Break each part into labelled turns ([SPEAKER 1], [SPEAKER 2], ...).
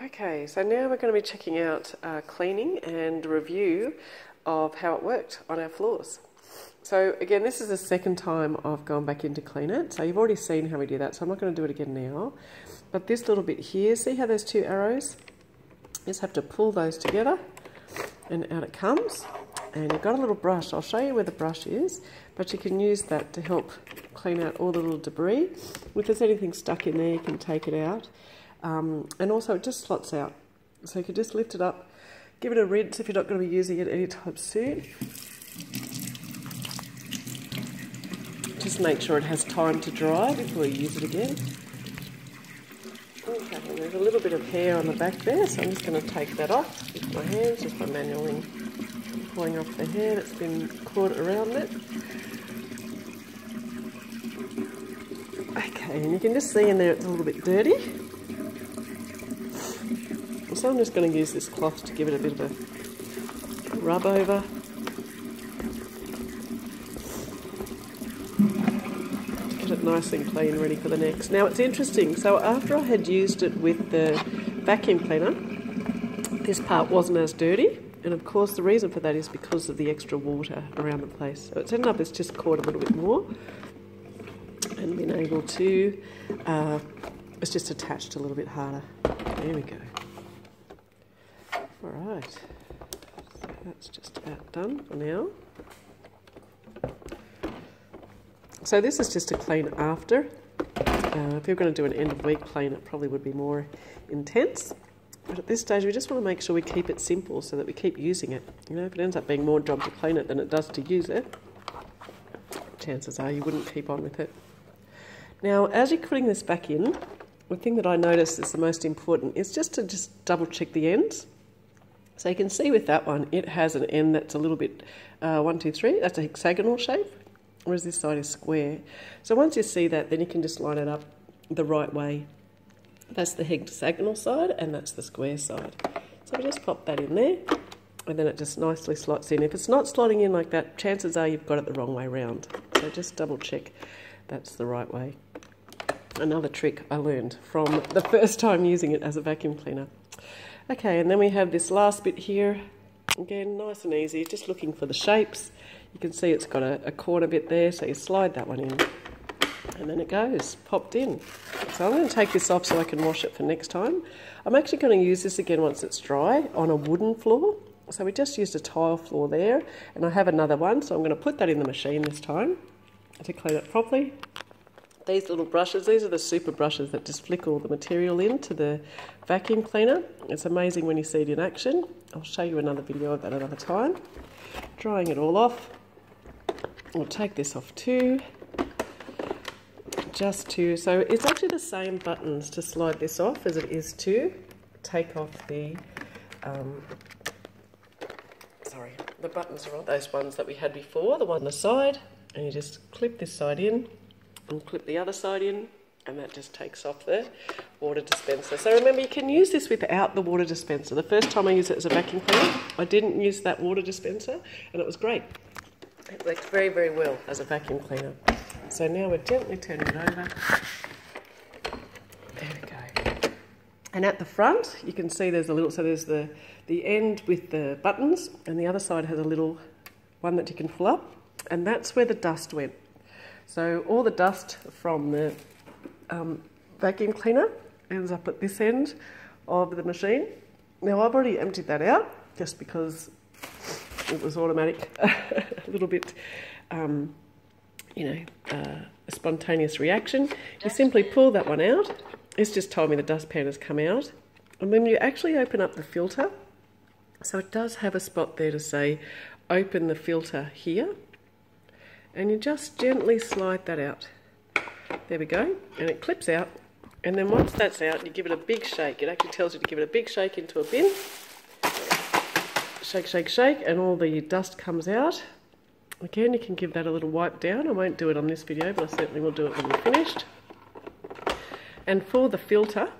[SPEAKER 1] Okay, so now we're going to be checking out cleaning and review of how it worked on our floors. So again, this is the second time I've gone back in to clean it. So you've already seen how we do that, so I'm not going to do it again now. But this little bit here, see how there's two arrows? You just have to pull those together and out it comes. And you've got a little brush. I'll show you where the brush is, but you can use that to help clean out all the little debris. If there's anything stuck in there, you can take it out. And also it just slots out. So you can just lift it up, give it a rinse if you're not going to be using it anytime soon. Just make sure it has time to dry before you use it again. Okay, and there's a little bit of hair on the back there, so I'm just going to take that off with my hands, just by manually pulling off the hair that's been caught around it. Okay, and you can just see in there it's a little bit dirty. So I'm just going to use this cloth to give it a bit of a rub over. To get it nice and clean, ready for the next. Now it's interesting, so after I had used it with the vacuum cleaner, this part wasn't as dirty. And of course the reason for that is because of the extra water around the place. So it's ended up, it's just caught a little bit more. And been able to, it's just attached a little bit harder. There we go. Alright, so that's just about done for now. So this is just a clean after. If you're going to do an end of week clean, it probably would be more intense. But at this stage we just want to make sure we keep it simple so that we keep using it. You know, if it ends up being more job to clean it than it does to use it, chances are you wouldn't keep on with it. Now, as you're putting this back in, the thing that I noticed is the most important is just to double check the ends. So you can see with that one, it has an end that's a little bit, 1, 2, 3, that's a hexagonal shape, whereas this side is square. So once you see that, then you can just line it up the right way. That's the hexagonal side and that's the square side. So we just pop that in there and then it just nicely slots in. If it's not slotting in like that, chances are you've got it the wrong way round. So just double check that's the right way. Another trick I learned from the first time using it as a vacuum cleaner. Okay, and then we have this last bit here. Again, nice and easy, just looking for the shapes. You can see it's got a corner bit there, so you slide that one in. And then it goes, popped in. So I'm going to take this off so I can wash it for next time. I'm actually going to use this again once it's dry on a wooden floor. So we just used a tile floor there, and I have another one, so I'm going to put that in the machine this time to clean it properly. These little brushes, these are the super brushes that just flick all the material into the vacuum cleaner. It's amazing when you see it in action. I'll show you another video of that another time. Drying it all off. We'll take this off too. So it's actually the same buttons to slide this off as it is to take off the, the buttons are all those ones that we had before, the one on the side, and you just clip this side in and clip the other side in, and that just takes off the water dispenser. So remember, you can use this without the water dispenser. The first time I used it as a vacuum cleaner, I didn't use that water dispenser, and it was great. It worked very, very well as a vacuum cleaner. So now we're gently turning it over. There we go. And at the front, you can see there's a little, so there's the end with the buttons, and the other side has a little one that you can pull up, and that's where the dust went. So all the dust from the vacuum cleaner ends up at this end of the machine. Now I've already emptied that out just because it was automatic, a little bit, a spontaneous reaction. You simply pull that one out. It's just told me the dustpan has come out. And when you actually open up the filter, so it does have a spot there to say, open the filter here. And you just gently slide that out. There we go. And it clips out. And then once that's out, you give it a big shake. It actually tells you to give it a big shake into a bin. Shake, shake, shake, and all the dust comes out. Again, you can give that a little wipe down. I won't do it on this video, but I certainly will do it when we're finished. And for the filter,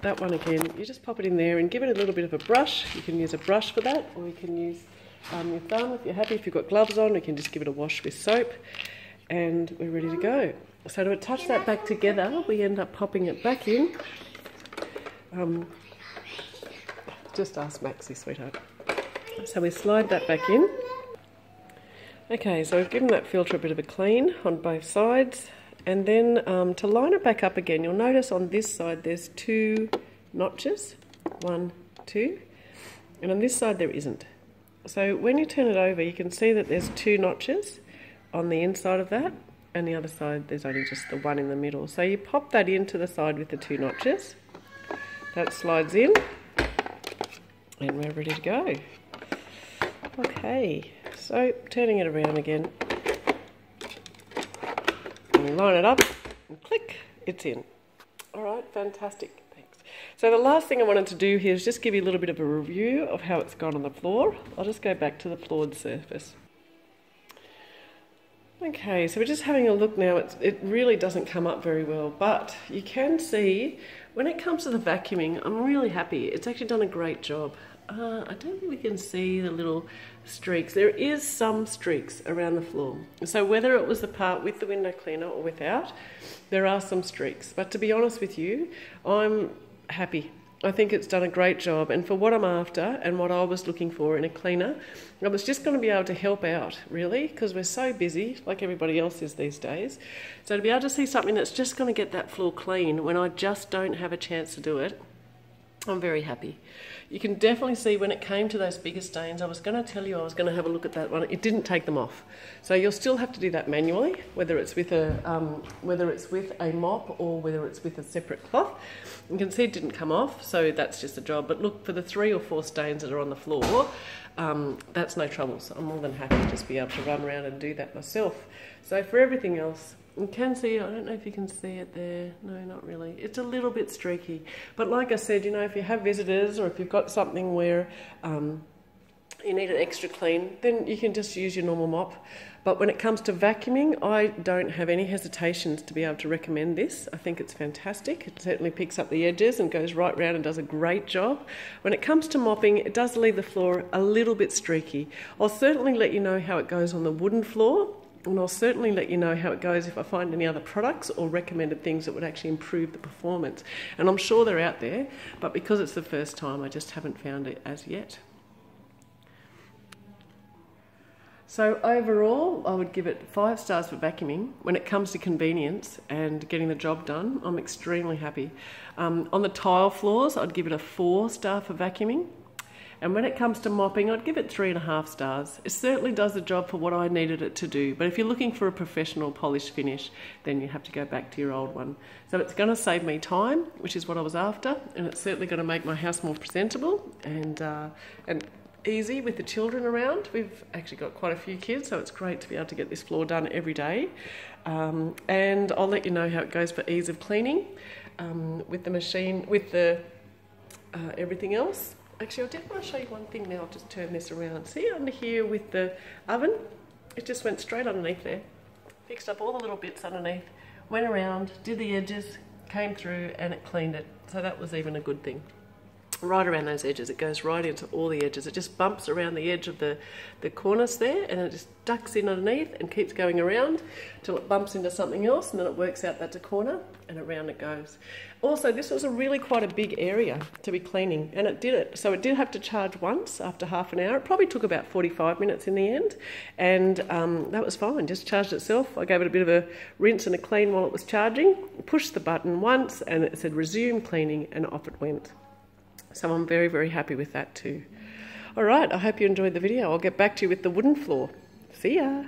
[SPEAKER 1] that one again, you just pop it in there and give it a little bit of a brush. You can use a brush for that, or you can use your thumb if you're happy. If you've got gloves on, you can just give it a wash with soap, and we're ready to go. So to attach that back together, we end up popping it back in Just ask Maxie, sweetheart. So we slide that back in. Okay, so we've given that filter a bit of a clean on both sides. And then to line it back up again, you'll notice on this side there's 2 notches. 1, 2. And on this side there isn't. So when you turn it over, you can see that there's 2 notches on the inside of that. And the other side, there's only just the one in the middle. So you pop that into the side with the 2 notches. That slides in. And we're ready to go. Okay, so turning it around again. And line it up and click, it's in. All right, fantastic, thanks. So the last thing I wanted to do here is just give you a little bit of a review of how it's gone on the floor. I'll just go back to the floored surface. Okay, so we're just having a look now. It really doesn't come up very well, but you can see when it comes to the vacuuming, I'm really happy. It's actually done a great job. I don't think we can see the little streaks. There is some streaks around the floor. So whether it was the part with the window cleaner or without, there are some streaks. But to be honest with you, I'm happy. I think it's done a great job, and for what I'm after and what I was looking for in a cleaner, I was just going to be able to help out, really, because we're so busy, like everybody else is these days. So to be able to see something that's just going to get that floor clean when I just don't have a chance to do it, I'm very happy. You can definitely see when it came to those bigger stains, I was going to tell you I was going to have a look at that one. It didn't take them off. So you'll still have to do that manually, whether it's with a mop or whether it's with a separate cloth. You can see it didn't come off, so that's just a job. But look, for the 3 or 4 stains that are on the floor, that's no trouble. So I'm more than happy to just be able to run around and do that myself. So for everything else, you can see, I don't know if you can see it there. No, not really. It's a little bit streaky. But like I said, you know, if you have visitors or if you've got something where you need it extra clean, then you can just use your normal mop. But when it comes to vacuuming, I don't have any hesitations to be able to recommend this. I think it's fantastic. It certainly picks up the edges and goes right round and does a great job. When it comes to mopping, it does leave the floor a little bit streaky. I'll certainly let you know how it goes on the wooden floor. And I'll certainly let you know how it goes if I find any other products or recommended things that would actually improve the performance. And I'm sure they're out there, but because it's the first time, I just haven't found it as yet. So overall, I would give it 5 stars for vacuuming. When it comes to convenience and getting the job done, I'm extremely happy. On the tile floors, I'd give it a 4 star for vacuuming. And when it comes to mopping, I'd give it 3.5 stars. It certainly does the job for what I needed it to do. But if you're looking for a professional polished finish, then you have to go back to your old one. So it's going to save me time, which is what I was after. And it's certainly going to make my house more presentable and easy with the children around. We've actually got quite a few kids, so it's great to be able to get this floor done every day. And I'll let you know how it goes for ease of cleaning with the machine, with the everything else. Actually, I did want to show you one thing now. I'll just turn this around. See under here with the oven? It just went straight underneath there. Fixed up all the little bits underneath, went around, did the edges, came through, and it cleaned it. So that was even a good thing. Right around those edges, it goes right into all the edges. It just bumps around the edge of the cornice there, and it just ducks in underneath and keeps going around till it bumps into something else, and then it works out that's a corner, and around it goes. Also, this was quite a big area to be cleaning, and it did it. So it did have to charge once after half an hour. It probably took about 45 minutes in the end, and that was fine. Just charged itself. I gave it a bit of a rinse and a clean while it was charging, pushed the button once, and it said resume cleaning, and off it went. So I'm very, very happy with that too. All right, I hope you enjoyed the video. I'll get back to you with the wooden floor. See ya.